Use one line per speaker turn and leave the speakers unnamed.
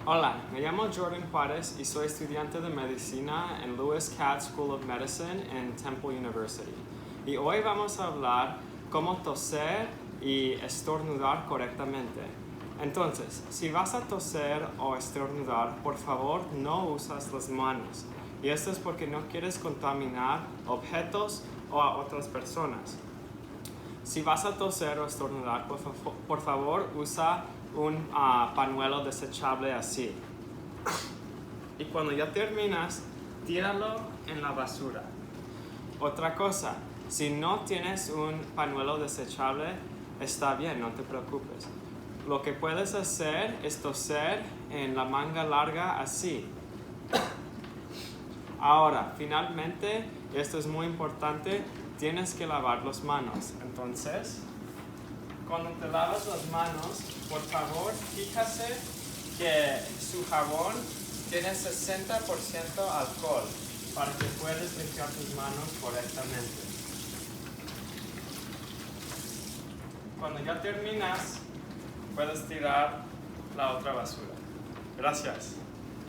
Hola, me llamo Jordan Juárez y soy estudiante de medicina en Lewis Katz School of Medicine en Temple University. Y hoy vamos a hablar cómo toser y estornudar correctamente. Entonces, si vas a toser o estornudar, por favor no usas las manos. Y esto es porque no quieres contaminar objetos o a otras personas. Si vas a toser o estornudar, por favor usa un pañuelo desechable así. Y cuando ya terminas, tíralo en la basura. Otra cosa, si no tienes un pañuelo desechable, está bien, no te preocupes. Lo que puedes hacer es toser en la manga larga así. Ahora, finalmente, esto es muy importante, tienes que lavar las manos. Entonces, cuando te lavas las manos, por favor, fíjate que su jabón tiene 60% alcohol para que puedas limpiar tus manos correctamente. Cuando ya terminas, puedes tirar la otra basura. Gracias.